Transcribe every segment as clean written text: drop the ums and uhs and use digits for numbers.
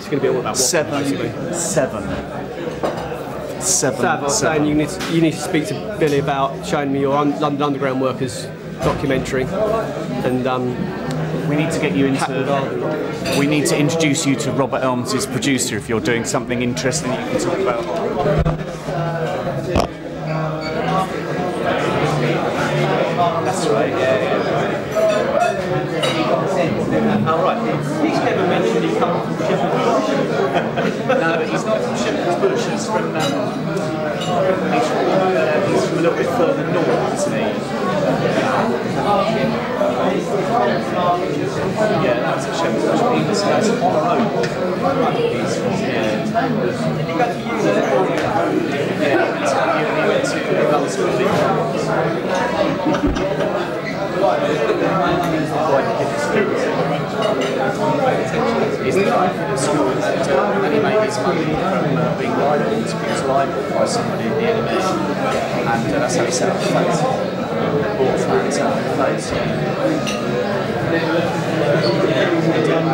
it's going to be all about Seven. I was saying you need to speak to Billy about showing me your London Underground Workers documentary, and we need to get you into. We need to introduce you to Robert Elms' producer if you're doing something interesting that you can talk about. That's right. Yeah. All right. He's never mentioned he comes from Shepherd's Bush. No, he's not from Shepherd's Bush. He's from a little bit further north, isn't he? Yeah, that's a Shepherd's Bush. He was on our own. He's from here. Did he go to uni? Yeah, he went to another school. He's the guy from the school and he made his money from being libelled. He was libelled by somebody in the enemy, and that's how he set up the face. Bought fans out of the face.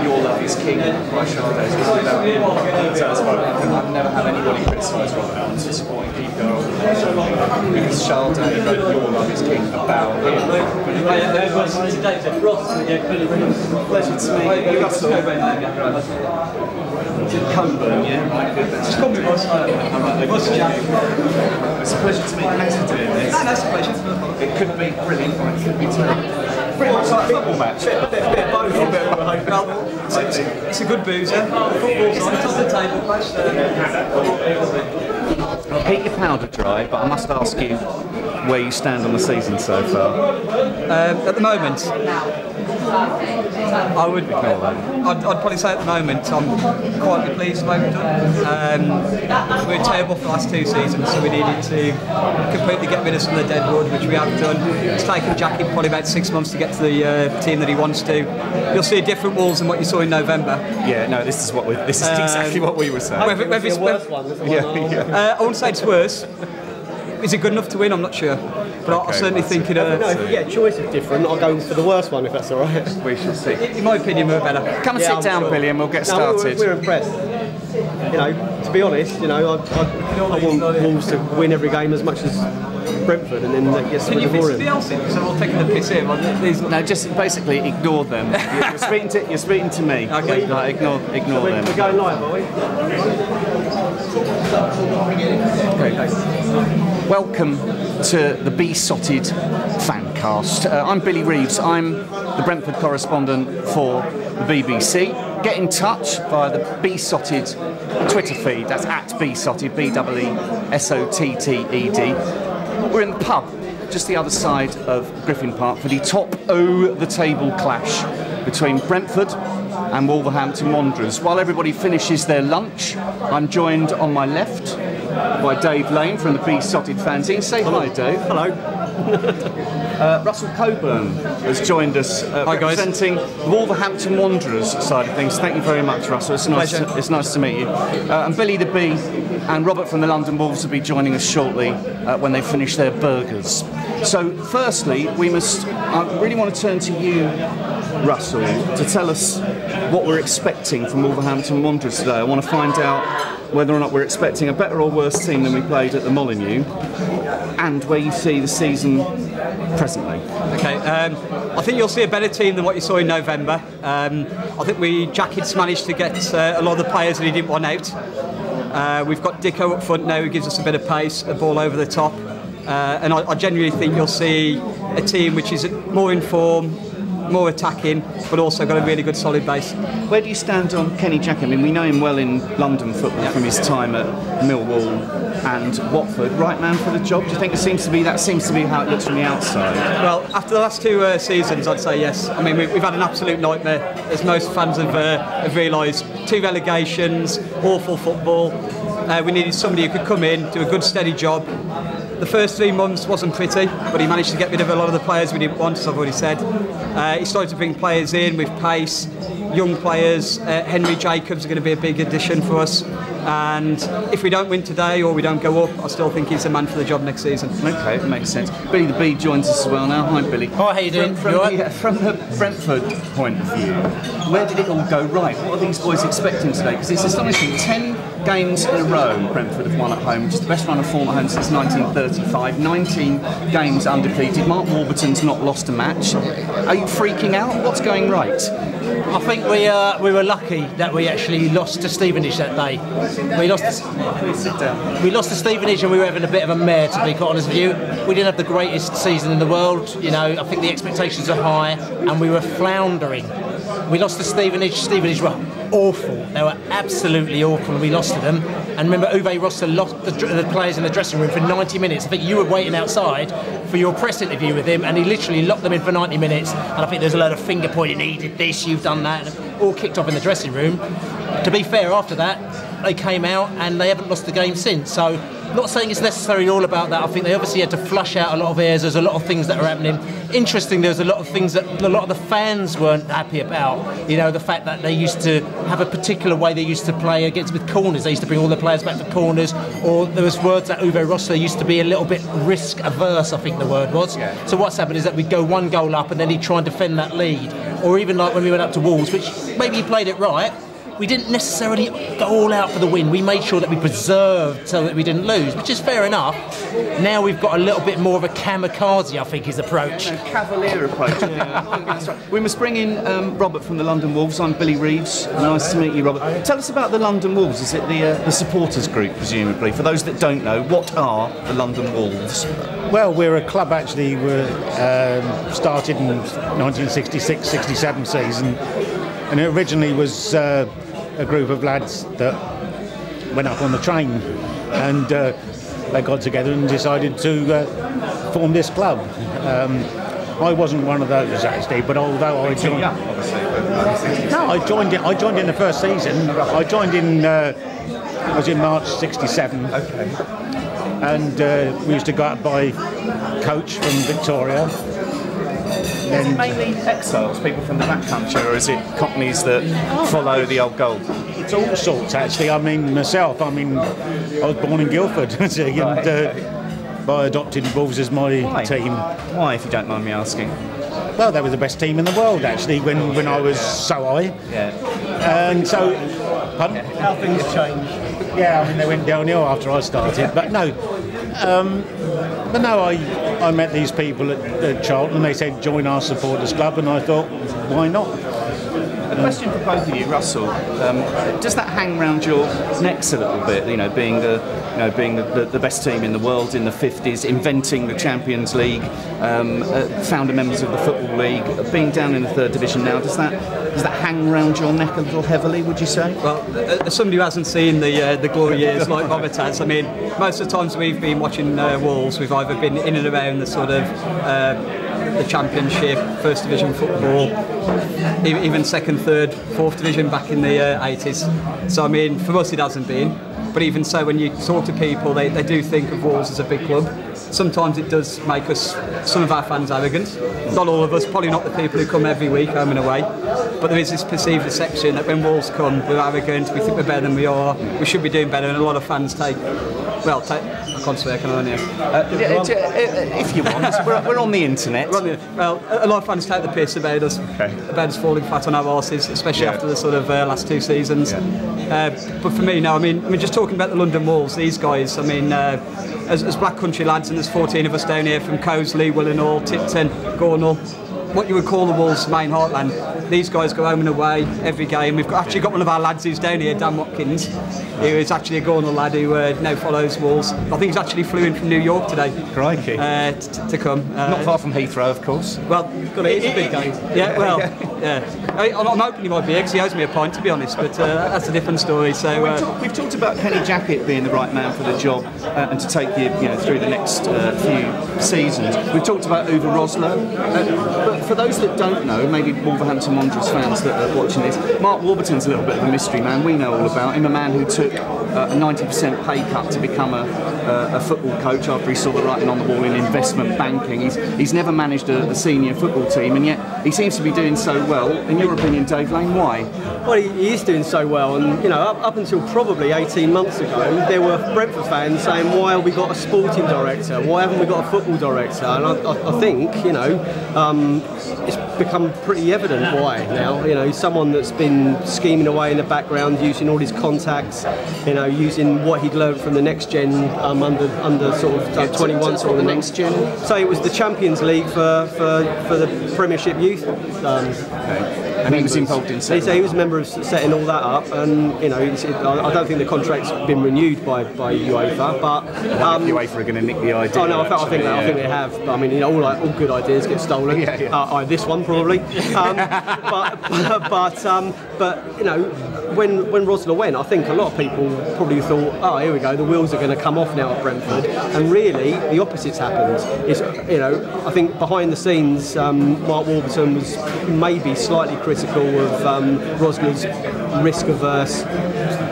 Your Love is King by Shardo's written about him. So I've never had anybody criticise Robert Elms for supporting Deep Girl because Shardo wrote Your Love is King about him. Pleasure to meet you, Russell. Coburn, yeah? Right, good. Just call me Ross. It's a pleasure to meet you. Thanks for doing this. No, it's a pleasure. It could be brilliant or it could be terrible. Pretty much like a football match. It's a good boozer. Football's on, it's on the table. I'll keep your powder dry, but I must ask you where you stand on the season so far. At the moment, I'd probably say at the moment I'm quite pleased with what we've done. We were terrible for the last 2 seasons, so we needed to completely get rid of some of the dead wood, which we have done. It's taken Jackie probably about 6 months to get to the team that he wants to. You'll see different Wolves than what you saw in November. Yeah, no, this is exactly what we were saying. It's a worse one. I wouldn't say it's worse. Is it good enough to win? I'm not sure. But I certainly think it. If you get a choice of different, I'll go for the worst one if that's all right. We shall see. In my opinion, we're better. Come and sit down, Billy, and we'll get started. We're impressed. To be honest, I want Wolves to win every game as much as Brentford, and then that gets Can you fit boring. somebody else in? Because I'm all taking the piss here. No, just basically ignore them. You're speaking to me. Okay. Like, ignore them. We're going live, are we? Okay, thanks. Welcome to the Beesotted Fancast. I'm Billy Reeves. I'm the Brentford correspondent for the BBC. Get in touch via the Beesotted Twitter feed. That's at Beesotted, BEESOTTED. We're in the pub just the other side of Griffin Park for the top o' the table clash between Brentford and Wolverhampton Wanderers. While everybody finishes their lunch, I'm joined on my left by Dave Lane from the Beesotted fanzine. Say hi, Dave. Hello. Russell Coburn has joined us representing the Wolverhampton Wanderers side of things. Thank you very much, Russell. It's nice to meet you. And Billy the Bee and Robert from the London Wolves will be joining us shortly when they finish their burgers. So firstly, I really want to turn to you, Russell, to tell us what we're expecting from Wolverhampton Wanderers today. I want to find out whether or not we're expecting a better or worse team than we played at the Molineux, and where you see the season presently. Okay, I think you'll see a better team than what you saw in November. I think Jackie's managed to get a lot of the players that he didn't want out. We've got Dicko up front now, who gives us a bit of pace, a ball over the top. And I genuinely think you'll see a team which is more in form, more attacking, but also got a really good solid base. Where do you stand on Kenny Jackie? I mean, we know him well in London football from his time at Millwall and Watford. Right man for the job? Do you think that seems to be how it looks from the outside? Well, after the last 2 seasons, I'd say yes. I mean, we've had an absolute nightmare, as most fans have realised. 2 relegations, awful football. We needed somebody who could come in, do a good steady job. The first 3 months wasn't pretty, but he managed to get rid of a lot of the players we didn't want, as I've already said. He started to bring players in with pace, young players. Henry Jacobs are going to be a big addition for us. And if we don't win today or we don't go up, I still think he's the man for the job next season. Okay, it makes sense. Billy the Bee joins us as well now. Hi, Billy. Hi, how you doing? From the Brentford point of view, where did it all go right? What are these boys expecting today? Because it's astonishing. 10 games in a row Brentford have won at home, which is the best run of form at home since 1935. 19 games undefeated. Mark Warburton's not lost a match. Are you freaking out? What's going right? I think we were lucky that we actually lost to Stevenage that day. We lost to Stevenage and we were having a bit of a mare, to be quite honest with you. We didn't have the greatest season in the world, you know. I think the expectations are high and we were floundering. We lost to Stevenage. Stevenage were awful. They were absolutely awful and we lost to them. And remember, Uwe Rosser locked the players in the dressing room for 90 minutes. I think you were waiting outside for your press interview with him and he literally locked them in for 90 minutes. And I think there's a load of finger pointing, he did this, you've done that, and all kicked off in the dressing room. To be fair, after that, they came out and they haven't lost the game since. So, not saying it's necessarily all about that. I think they obviously had to flush out a lot of errors. There's a lot of things that are happening. Interesting, there's a lot of things that a lot of the fans weren't happy about. You know, the fact that they used to have a particular way they used to play against with corners. They used to bring all the players back for corners. Or there was words that Uwe Rosser used to be a little bit risk averse, I think the word was. Yeah. So what's happened is that we'd go one goal up and then he'd try and defend that lead. Or even like when we went up to Wolves, which maybe he played it right. We didn't necessarily go all out for the win. We made sure that we preserved so that we didn't lose, which is fair enough. Now we've got a little bit more of a kamikaze, I think, his approach. Yeah, no, cavalier approach. Yeah. That's right. We must bring in Robert from the London Wolves. I'm Billy Reeves. Nice to meet you, Robert. Tell us about the London Wolves. Is it the supporters group, presumably? For those that don't know, what are the London Wolves? Well, we're a club actually. We started in 1966-67 season, and it originally was a group of lads that went up on the train and they got together and decided to form this club. I wasn't one of those actually, but although I joined, I joined in the first season. I joined in I was in March '67. Okay. And we used to go out by coach from Victoria. Is it mainly exiles, people from the back country, or is it Cockneys that follow the old gold? It's all sorts, actually. I mean, myself, I was born in Guildford, and I adopted Wolves as my team. Why, if you don't mind me asking? Well, they were the best team in the world, actually, when I was so high. Yeah. And so, pardon? How things change. Yeah, I mean, they went downhill after I started, but no. I met these people at Charlton and they said join our supporters club, and I thought, why not? A question for both of you, Russell. Does that hang round your necks a little bit? You know, being the best team in the world in the 50s, inventing the Champions League, founder members of the Football League, being down in the third division now. Does that hang round your neck a little heavily? Would you say? Well, as somebody who hasn't seen the glory years like Robert has, I mean, most of the times we've been watching Wolves, we've either been in and around the sort of the Championship, First Division football, even second, third, fourth division back in the 80s. So I mean, for us it hasn't been. But even so, when you talk to people, they do think of Wolves as a big club. Sometimes it does make us, some of our fans, arrogant. Not all of us, probably not the people who come every week, home and away. But there is this perceived deception that when Wolves come, we're arrogant, we think we're better than we are, we should be doing better, and a lot of fans I can't swear, can I? If you want, we're on the internet. Well, a lot of fans take the piss about us, about us falling flat on our arses, especially after the sort of last two seasons. Yeah. But for me, no, I mean, just talking about the London Wolves, these guys, I mean, as Black Country lads, and there's 14 of us down here from Coseley, Willenhall, Tipton, Gornal, what you would call the Wolves' main heartland. These guys go home and away every game. We've actually got one of our lads who's down here, Dan Watkins, who is actually a Gornal lad who now follows Wolves. I think he's actually flew in from New York today. Crikey. To come. Not far from Heathrow, of course. Well, it's a big game. Yeah, well, yeah. I'm hoping he might be here because he owes me a pint, to be honest, but that's a different story. So we've talked about Kenny Jackett being the right man for the job and to take you through the next few seasons. We've talked about Uwe Rosler, but For those that don't know, maybe Wolverhampton Wanderers fans that are watching this, Mark Warburton's a little bit of a mystery man. We know all about him, a man who took a 90% pay cut to become a football coach after he saw the writing on the wall in investment banking. He's never managed a senior football team, and yet he seems to be doing so well. In your opinion, Dave Lane, why? Well, he is doing so well, and you know, up until probably 18 months ago, there were Brentford fans saying, "Why have we got a sporting director? Why haven't we got a football director?" And I think, you know, it's become pretty evident why now. You know, someone that's been scheming away in the background, using all his contacts, you know, using what he'd learned from the next gen under sort of 21 sort of the next gen. So it was the Champions League for the Premiership youth. Okay. And he was involved in setting. So he was a member of setting all that up, and you know, I don't think the contract's been renewed by UEFA, but UEFA are going to nick the idea. Oh no, I think they have. But I mean, you know, all good ideas get stolen. This one probably. But you know, when Rosler went, I think a lot of people probably thought, oh, here we go, the wheels are going to come off now at Brentford, and really the opposite's happened. It's, you know, I think behind the scenes, Mark Warburton was maybe slightly critical of Rosler's risk-averse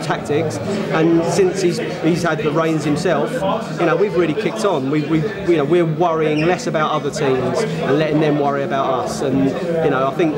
tactics, and since he's had the reins himself, you know, we've really kicked on. We're worrying less about other teams and letting them worry about us. And you know, I think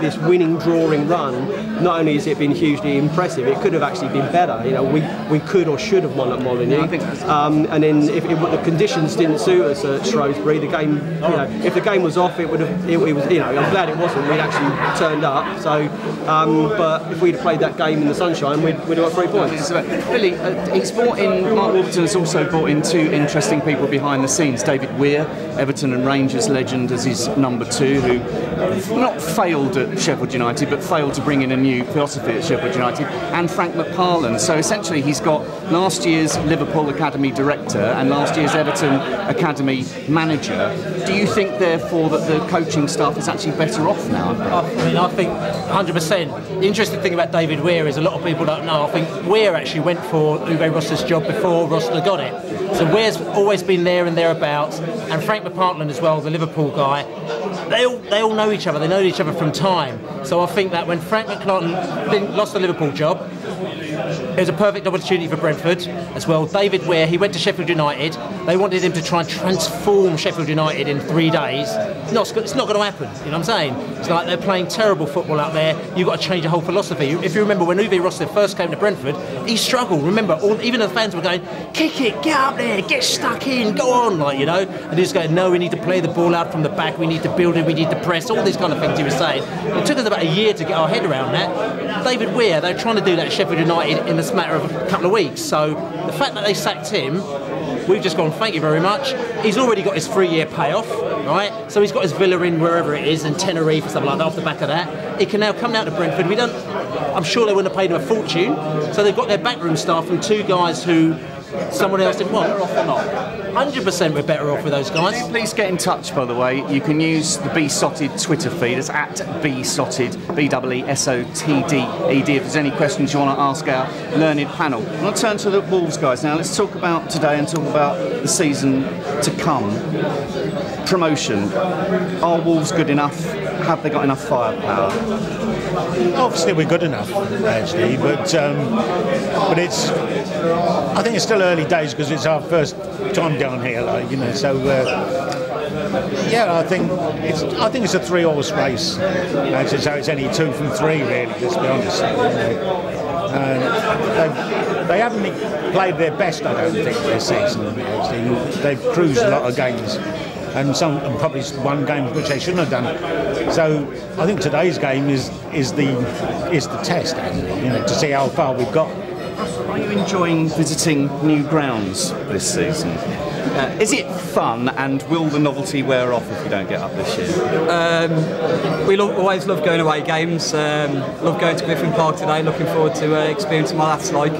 this winning drawing run, not only has it been hugely impressive, it could have actually been better. You know, we could or should have won at Molineux. And then if the conditions didn't suit us at Shrewsbury, the game, you know, if the game was off, it would have. It was, you know, I'm glad it wasn't. We'd actually turned up. So, but if we'd played that game in the sunshine, we'd have got 3 points. Billy, he's brought in. Mark Warburton's also brought in two interesting people behind the scenes. David Weir, Everton and Rangers legend, as his number 2, who not failed at Sheffield United, but failed to bring in a new philosophy at Sheffield United, and Frank McParland. So essentially, he's got last year's Liverpool Academy director and last year's Everton Academy manager. Do you think, therefore, that the coaching staff is actually better off now? I mean, I think 100%. The interesting thing about David Weir is a lot of people don't know. I think Weir actually went for Uwe Rosler's job before Rosler got it. So Weir's always been there and thereabouts, and Frank McParland as well, the Liverpool guy. They all know each other. They know each other from time. So I think that when Frank McParland lost the Liverpool job, it was a perfect opportunity for Brentford as well. David Weir, he went to Sheffield United. They wanted him to try and transform Sheffield United in 3 days. It's not going to happen, you know what I'm saying? It's like they're playing terrible football out there. You've got to change the whole philosophy. If you remember when Uwe Rosler first came to Brentford, he struggled. Remember, even the fans were going, kick it, get up there, get stuck in, go on, like, you know. And he's going, no, we need to play the ball out from the back, we need to build it, we need to press, all these kind of things he was saying. It took us about a year to get our head around that. David Weir, they're trying to do that at Sheffield United in a matter of a couple of weeks. So the fact that they sacked him, we've just gone, thank you very much. He's already got his 3-year payoff, right? So he's got his villa in wherever it is, in Tenerife or something like that, off the back of that. He can now come down to Brentford. I'm sure they wouldn't have paid him a fortune. So they've got their backroom staff from 2 guys who someone else didn't want. Better off or not? 100% we're better off with those guys. Please get in touch, by the way. You can use the Beesotted Twitter feed. It's at Beesotted, BEESOTTED. If there's any questions you want to ask our learned panel. I'm going to turn to the Wolves guys now. Let's talk about today and talk about the season to come. Promotion. Are Wolves good enough? Have they got enough firepower? Obviously we're good enough, actually, but it's. I think it's still early days because it's our first time down here, like, you know. So yeah, I think it's a 3-horse race. Actually, so it's only 2 from 3, really. Let's be honest. They haven't played their best, I don't think, this season. Actually, they've cruised a lot of games. And probably won games which they shouldn't have done. So I think today's game is the test, actually, you know, to see how far we've got. Are you enjoying visiting new grounds this season? Is it fun, and will the novelty wear off if you don't get up this year? We always love going away games. Love going to Griffin Park today. Looking forward to experiencing what that's like.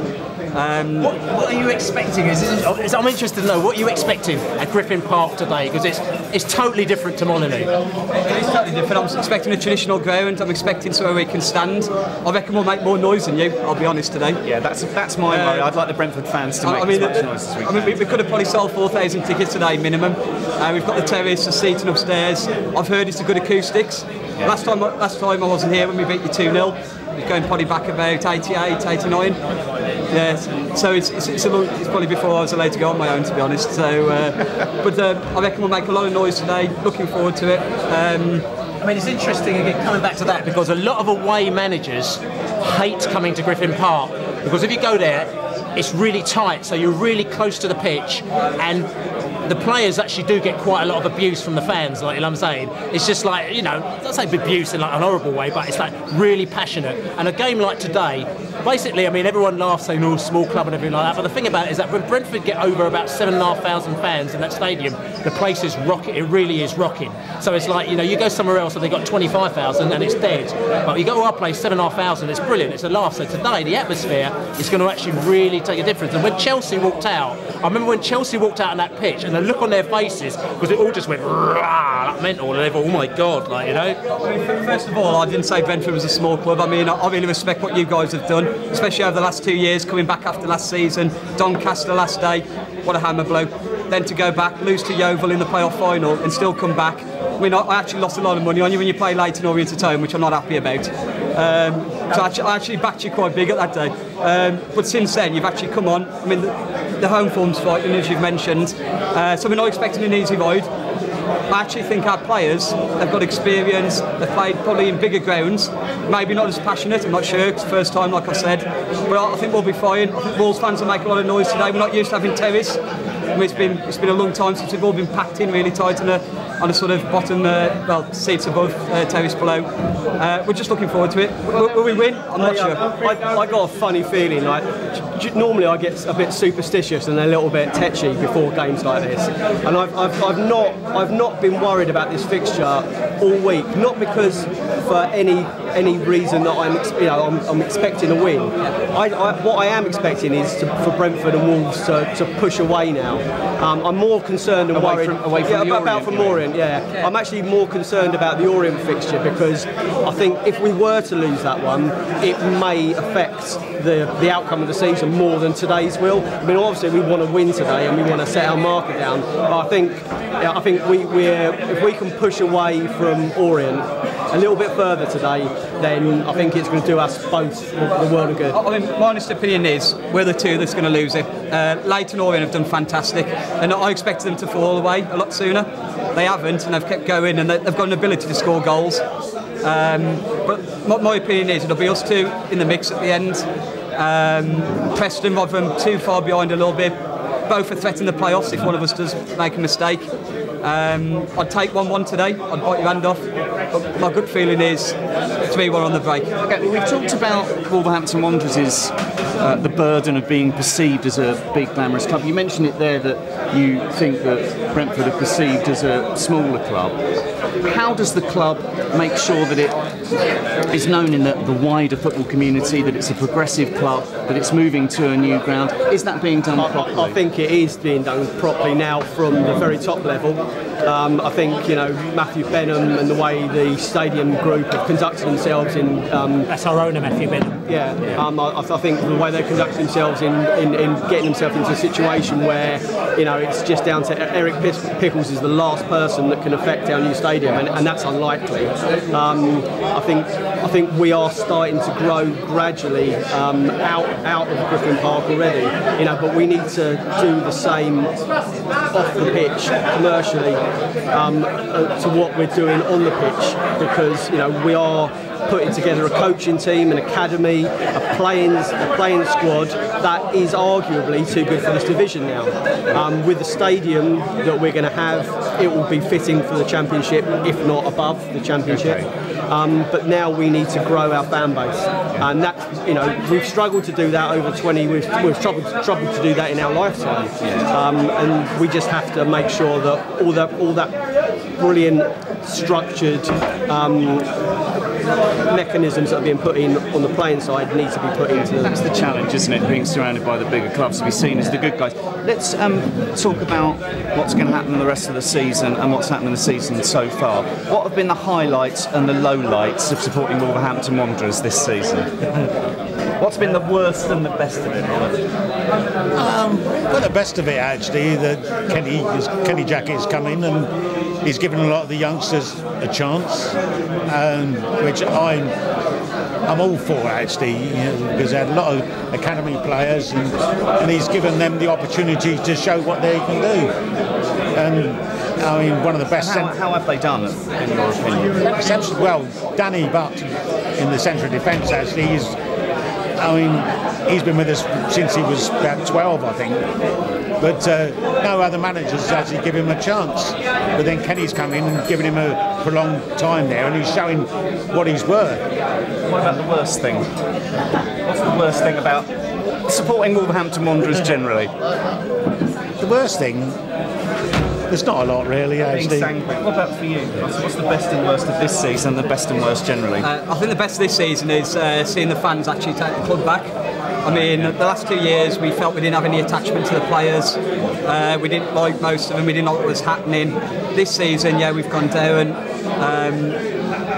What are you expecting? I'm interested to know what you're expecting at Griffin Park today, because it's totally different to Molineux. It's totally different. I'm expecting a traditional ground. I'm expecting somewhere we can stand. I reckon we'll make more noise than you, I'll be honest today. Yeah, that's my worry. I'd like the Brentford fans to make as much noise as we can. We could have probably sold 4,000 tickets today minimum. We've got the terrace, the seating upstairs. I've heard it's the good acoustics. Yeah. Last time I wasn't here when we beat you 2-0. It's going probably back about 88, 89. Yeah, so it's probably before I was allowed to go on my own, to be honest. So, but I reckon we'll make a lot of noise today. Looking forward to it. I mean, it's interesting again coming back to that, because a lot of away managers hate coming to Griffin Park, because if you go there, it's really tight, so you're really close to the pitch, and the players actually do get quite a lot of abuse from the fans, like, you know what I'm saying? It's just like, you know, I don't say abuse in like an horrible way, but it's like really passionate. And a game like today, basically, I mean, everyone laughs saying, oh, small club and everything like that, but the thing about it is that when Brentford get over about 7,500 fans in that stadium, the place is rocking, it really is rocking. So it's like, you know, you go somewhere else and they've got 25,000 and it's dead. But you go to our place, 7,500, it's brilliant, it's a laugh. So today, the atmosphere is going to actually really take a difference. And when Chelsea walked out, I remember when Chelsea walked out on that pitch, and the look on their faces, because it all just went rah, like mental, and they thought, oh my God, like, you know. I mean, first of all, I didn't say Brentford was a small club. I mean, I really respect what you guys have done, especially over the last 2 years, coming back after last season, Doncaster last day, what a hammer blow. Then to go back, lose to Yeovil in the playoff final, and still come back. I mean, I actually lost a lot of money on you when you play Leyton Orient at home, which I'm not happy about. So I actually backed you quite big at that day. But since then, you've actually come on. I mean, the home form's fighting, as you've mentioned. So we're not expecting an easy ride. I actually think our players have got experience. They've played probably in bigger grounds. Maybe not as passionate, I'm not sure. It's the first time, like I said. But I think we'll be fine. I think Wolves fans will make a lot of noise today. We're not used to having terrace. I mean, it's been a long time since we've all been packed in really tight on a sort of bottom, seats above, terrace below. We're just looking forward to it. Will we win? I'm not sure. I got a funny feeling. Like normally, I get a bit superstitious and a little bit tetchy before games like this, and I've not been worried about this fixture all week. Not because for any reason that I'm expecting a win. What I am expecting is for Brentford and Wolves to push away now. I'm more concerned and worried about Orient. Yeah, I'm actually more concerned about the Orient fixture, because I think if we were to lose that one, it may affect the outcome of the season more than today's will. I mean, obviously we want to win today and we want to set our marker down. But I think if we can push away from Orient a little bit further today, then I think it's going to do us both the world of good. I mean, my honest opinion is we're the two that's going to lose it. Leyton Orient have done fantastic, and I expected them to fall away a lot sooner. They haven't, and they've kept going, and they've got an ability to score goals. But my opinion is it'll be us two in the mix at the end. Preston, Rotherham too far behind a little bit. Both are threatening the playoffs if one of us does make a mistake. I'd take 1-1 today. I'd bite your hand off. But my good feeling is 3-1 on the break. Okay, we've talked about Wolverhampton Wanderers' the burden of being perceived as a big glamorous club. You mentioned it there that you think that Brentford are perceived as a smaller club. How does the club make sure that it is known in the wider football community that it's a progressive club, that it's moving to a new ground? Is that being done properly? I think it is being done properly now from the very top level. I think, you know, Matthew Benham and the way the stadium group have conducted themselves in... That's our owner, Matthew Benham. Yeah, I think the way they conduct themselves in getting themselves into a situation where, you know, it's just down to Eric Pickles is the last person that can affect our new stadium, and that's unlikely. I think we are starting to grow gradually out of Griffin Park already, you know, but we need to do the same off the pitch commercially to what we're doing on the pitch, because, you know, we are putting together a coaching team, an academy, a playing squad that is arguably too good for this division now. With the stadium that we're going to have, it will be fitting for the Championship, if not above the Championship. But now we need to grow our fan base, and that's, you know, we've struggled to do that over 20. We've struggled to do that in our lifetime, and we just have to make sure that all that brilliant, structured mechanisms that are being put in on the playing side need to be put into. That's the challenge, isn't it? Being surrounded by the bigger clubs to be seen as the good guys. Let's talk about what's going to happen the rest of the season and what's happened in the season so far. What have been the highlights and the lowlights of supporting Wolverhampton Wanderers this season? What's been the worst and the best of it? Well, the best of it actually, that Kenny Jackett's come in and he's given a lot of the youngsters a chance, which I'm all for actually, because they had a lot of academy players and he's given them the opportunity to show what they can do. And I mean, one of the best. How have they done, in your opinion? Well, Danny Butt in the centre of defence actually he's been with us since he was about 12, I think. But no other managers actually give him a chance. But then Kenny's come in and given him a prolonged time there, and he's showing what he's worth. What about the worst thing? What's the worst thing about supporting Wolverhampton Wanderers generally? The worst thing? There's not a lot really, actually. What about for you? What's the best and worst of this season, and the best and worst generally? I think the best this season is seeing the fans actually take the club back. I mean, the last 2 years we felt we didn't have any attachment to the players. We didn't like most of them. We didn't know what was happening. This season, yeah, we've gone down.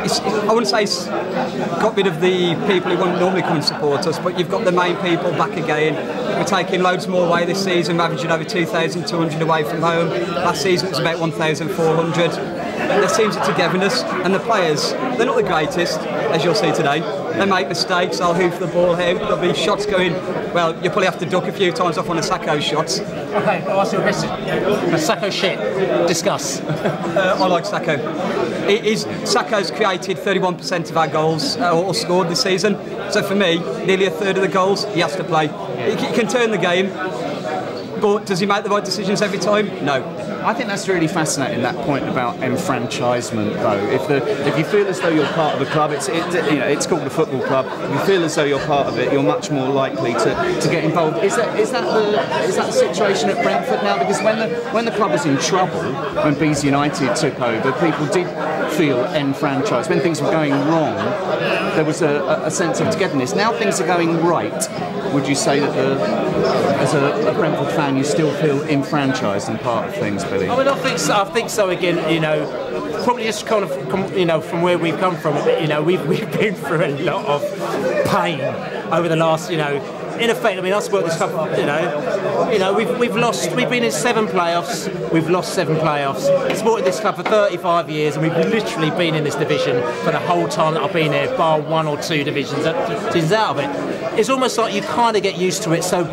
I wouldn't say it's got rid of the people who wouldn't normally come and support us, but you've got the main people back again. We're taking loads more away this season. We're averaging over 2,200 away from home. Last season it was about 1,400. There seems a togetherness, and the players, they're not the greatest, as you'll see today. They make mistakes, they'll hoof the ball out, there'll be shots going, well, you'll probably have to duck a few times off on the Sacco shots. Okay, I'll ask you a question. Sacco shit, discuss. I like Sacco. Sacco's created 31% of our goals or scored this season, so for me, nearly a third of the goals he has to play. He can turn the game, but does he make the right decisions every time? No. I think that's really fascinating, that point about enfranchisement, though. If you feel as though you're part of a club, it's called a football club. If you feel as though you're part of it, you're much more likely to get involved. Is that the situation at Brentford now? Because when the club was in trouble, when Bees United took over, people did feel enfranchised. When things were going wrong, there was a sense of togetherness. Now things are going right. Would you say that as a Brentford fan, you still feel enfranchised and part of things, Billy? I mean, I think so again, probably just kind of, from where we've come from, we've been through a lot of pain over the last, in effect, I mean, I support this club, we've been in 7 playoffs, we've lost 7 playoffs, supported this club for 35 years, and we've literally been in this division for the whole time that I've been here, bar 1 or 2 divisions out of it. It's almost like you kind of get used to it, so,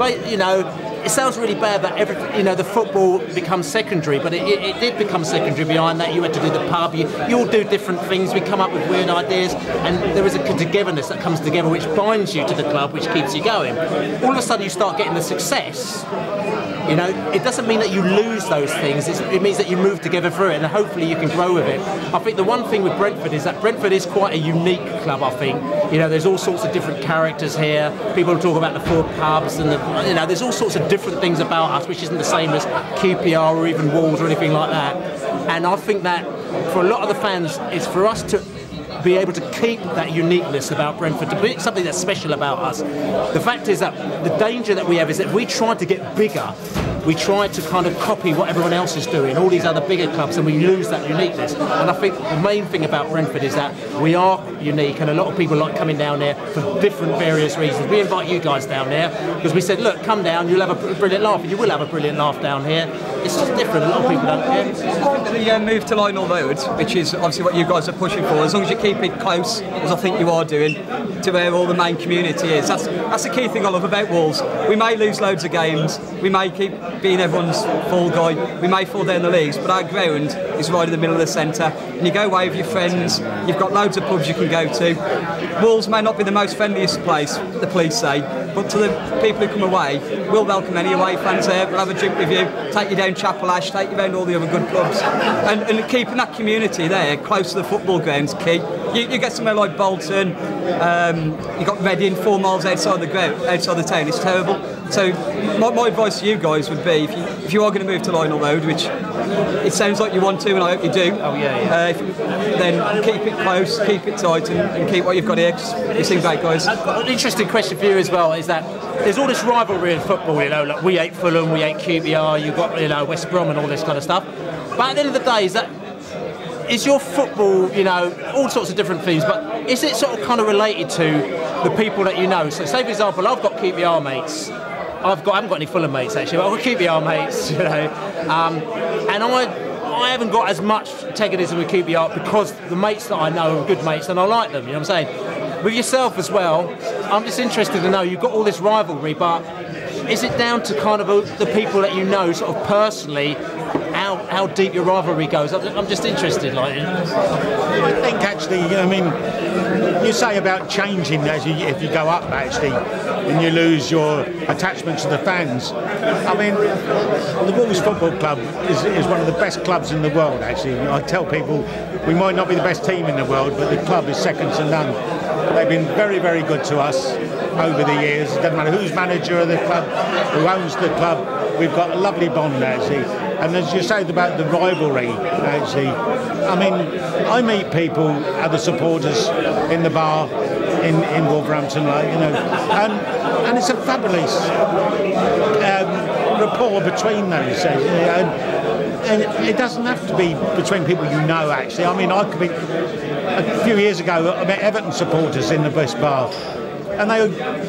it sounds really bad that the football becomes secondary, but it did become secondary behind that. You had to do the pub, you all do different things, we come up with weird ideas, and there is a togetherness that comes together which binds you to the club, which keeps you going. All of a sudden you start getting the success, it doesn't mean that you lose those things, it means that you move together through it, and hopefully you can grow with it. I think the one thing with Brentford is that Brentford is quite a unique club, I think. There's all sorts of different characters here, people talk about the 4 pubs, and there's all sorts of different things about us which isn't the same as QPR or even Wolves or anything like that. And I think that for a lot of the fans, it's for us to be able to keep that uniqueness about Brentford, to be something that's special about us. The fact is that the danger that we have is that we try to get bigger, we try to kind of copy what everyone else is doing, all these other bigger clubs, and we lose that uniqueness. And I think the main thing about Brentford is that we are unique, and a lot of people like coming down there for different various reasons. We invite you guys down there because we said, look, come down, you'll have a brilliant laugh, and you will have a brilliant laugh down here. It's just different, a lot of people don't care. The move to Lionel Road, which is obviously what you guys are pushing for, as long as you keep it close, as I think you are doing, to where all the main community is. That's the key thing I love about Wolves. We may lose loads of games, we may keep being everyone's fall guy, we may fall down the leagues, but our ground is right in the middle of the centre, and you go away with your friends, you've got loads of pubs you can go to. Wolves may not be the most friendliest place, the police say, but to the people who come away, we'll welcome any away fans there, we'll have a drink with you, take you down Chapel Ash, take you around all the other good clubs, and keeping that community there close to the football ground's key. You get somewhere like Bolton, you got Reading 4 miles outside the town, it's terrible. So my advice to you guys would be, if you are going to move to Lionel Road, which it sounds like you want to, and I hope you do. Oh yeah. Then keep it close, keep it tight, and keep what you've got here. Cause you seem great, guys. I've got an interesting question for you as well. Is that there's all this rivalry in football? You know, like we hate Fulham, we hate QPR. You've got West Brom and all this kind of stuff. But at the end of the day, is your football, all sorts of different things, but is it sort of kind of related to the people that you know? So say for example, I've got QPR mates. I haven't got any Fulham mates actually, but I've got QPR mates, and I haven't got as much antagonism with QPR because the mates that I know are good mates and I like them, you know what I'm saying? With yourself as well, I'm just interested to know, you've got all this rivalry, but is it down to kind of the people that you know sort of personally, how deep your rivalry goes? I'm just interested. I think actually, you say about changing if you go up actually, and you lose your attachment to the fans. I mean, the Wolves Football Club is one of the best clubs in the world actually. I tell people we might not be the best team in the world, but the club is second to none. They've been very, very good to us over the years. It doesn't matter who's manager of the club, who owns the club. We've got a lovely bond actually. And as you say about the rivalry, actually, I mean, I meet people, other supporters in the bar in Wolverhampton, and it's a fabulous rapport between those. And it doesn't have to be between people you know, actually. I mean, a few years ago, I met Everton supporters in the West Bar. And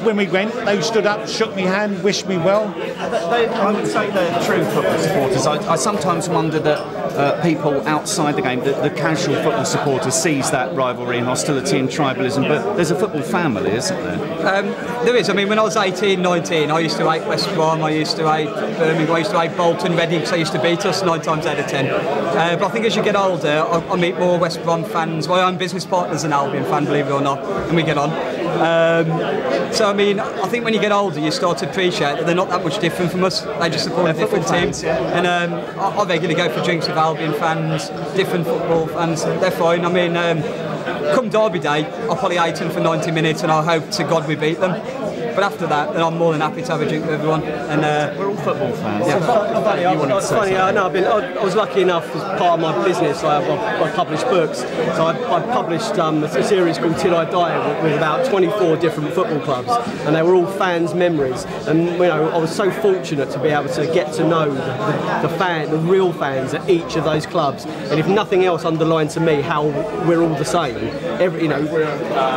when we went, they stood up, shook me hand, wished me well. I would say they're true football supporters. I sometimes wonder that people outside the game, the casual football supporter, sees that rivalry and hostility and tribalism, but there's a football family, isn't there? There is. I mean, when I was 18, 19, I used to hate West Brom, I used to hate Birmingham, I used to hate Bolton, Reading, because they used to beat us 9 times out of 10. But I think as you get older, I meet more West Brom fans. My own business partner's an Albion fan, believe it or not, and we get on. So I mean, I think when you get older, you start to appreciate that they're not that much different from us. They just support a different team. And I regularly go for drinks with Albion fans, different football fans. They're fine. I mean, come Derby Day, I'll probably hate them for 90 minutes, and I hope to God we beat them. But after that, then I'm more than happy to have a drink with everyone. And we're all football fans. I was lucky enough, as part of my business, I publish books. So I published a series called Till I Die with about 24 different football clubs, and they were all fans' memories. And I was so fortunate to be able to get to know the real fans at each of those clubs. And if nothing else, underlined to me how we're all the same.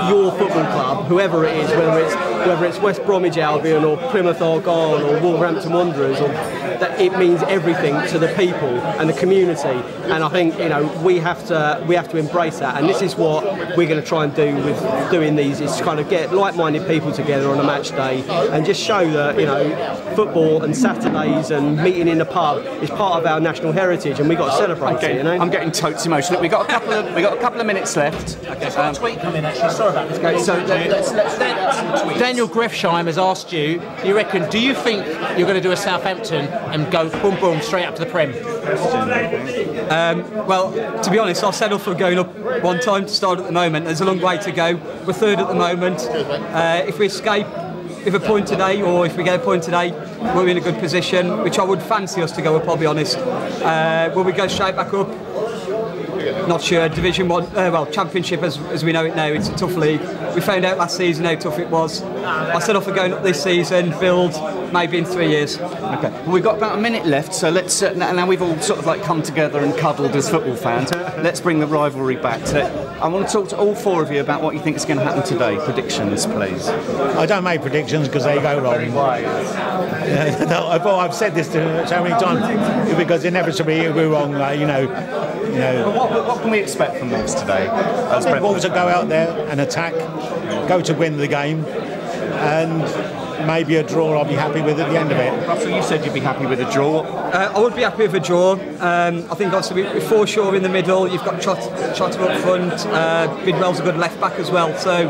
Your football club, whoever it is, whether it's West Bromwich Albion or Plymouth Argyle or Wolverhampton Wanderers, or that it means everything to the people and the community. And I think we have to embrace that. And this is what we're going to try and do with doing these: is kind of get like-minded people together on a match day and just show that football and Saturdays and meeting in the pub is part of our national heritage, and we've got to celebrate it. I'm getting totes emotional. We've got a couple of minutes left. Okay, so a tweet coming actually. Sorry about this, guys. So let's Daniel Grefsheim has asked you reckon, do you think you're going to do a Southampton and go boom boom straight up to the Prem? Well, to be honest, I'll settle for going up one time to start at the moment. There's a long way to go. We're third at the moment. If we escape with a point today, or if we get a point today, we're in a good position, which I would fancy us to go up, I'll be honest. Will we go straight back up? Not sure. Division 1, Championship as we know it now, it's a tough league. We found out last season how tough it was. I set off for going up this season, build maybe in 3 years. Okay. Well, we've got about a minute left, so let's now we've all sort of come together and cuddled as football fans. Let's bring the rivalry back. I want to talk to all four of you about what you think is going to happen today. Predictions, please. I don't make predictions because they go wrong. I've said this so many times because inevitably it'll be wrong. What can we expect from Wolves today? I think Wolves will go out there and attack, go to win the game, and maybe a draw I'll be happy with at the end of it. Russell, you said you'd be happy with a draw. I would be happy with a draw. I think obviously with Forshaw in the middle, you've got Trotter up front, Bidwell's a good left back as well, so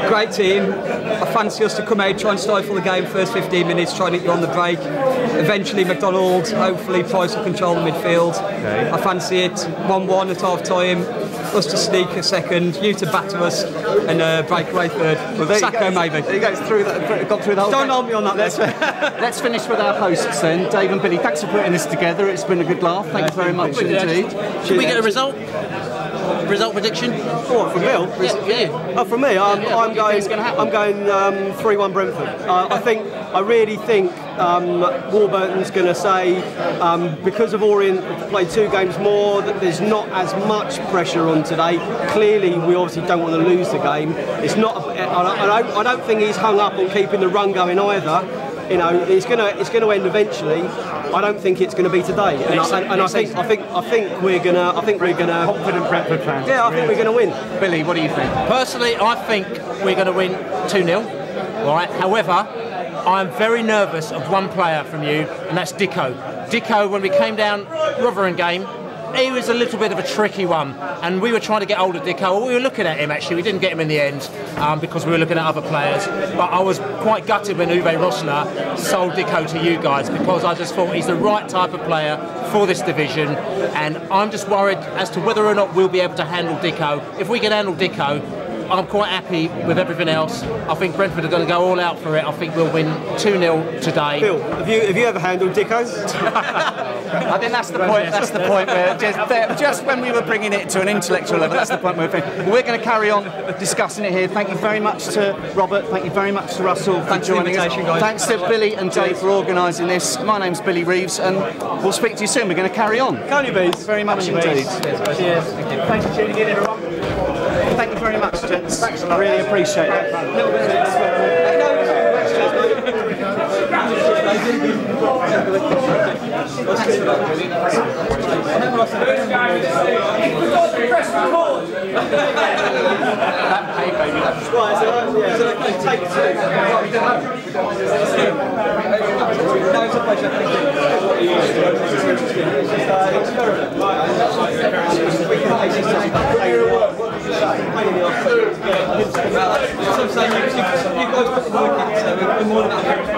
great team. I fancy us to come out, try and stifle the game first 15 minutes, try and hit you on the break. Eventually McDonald, hopefully Price will control the midfield. Okay. I fancy it 1-1 at half time. us to sneak a second, you to batter us, and break away third. Well, there Sacco, maybe. There you go, got through the whole Don't hold me on that. Let's finish with our hosts then. Dave and Billy, thanks for putting this together. It's been a good laugh. Thank you very much indeed. Should we get a result? Result prediction? What, from Bill? Yeah. Oh, from me, I'm going 3-1 Brentford. I really think Warburton's going to say, because of Orient played 2 games more, that there's not as much pressure on today. Clearly, we obviously don't want to lose the game. It's not. I don't think he's hung up on keeping the run going either. You know, it's going to end eventually. I don't think it's going to be today, and I think we're gonna. Confident Brentford fans. Yeah, I think we're going to win. Billy, what do you think? Personally, I think we're going to win 2-0. Right. However, I'm very nervous of one player from you, and that's Dicko. Dicko, when we came down Rotherham game, he was a little bit of a tricky one, and we were trying to get hold of Dicko. Well, we were looking at him actually. We didn't get him in the end because we were looking at other players. But I was quite gutted when Uwe Rosler sold Dicko to you guys, because I just thought he's the right type of player for this division, and I'm just worried as to whether or not we'll be able to handle Dicko. If we can handle Dicko, I'm quite happy with everything else. I think Brentford are going to go all out for it. I think we'll win 2-0 today. Bill, have you ever handled Dicko? I think that's the point. That's the point where just when we were bringing it to an intellectual level, that's the point where we're going to carry on discussing it here. Thank you very much to Robert. Thank you very much to Russell for joining us. Guys. Thanks to Billy and Dave for organising this. My name's Billy Reeves, and we'll speak to you soon. We're going to carry on. Can you, Bees? Very much indeed. Cheers. Thanks for tuning in, everyone. Thank you very much, gents. Thanks a lot. I really appreciate it.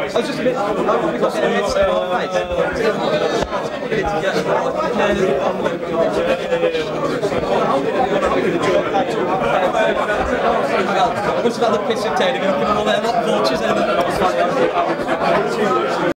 I was just a bit. We got a bit What's about the piss of 10? Are going to put all their lot of torches in?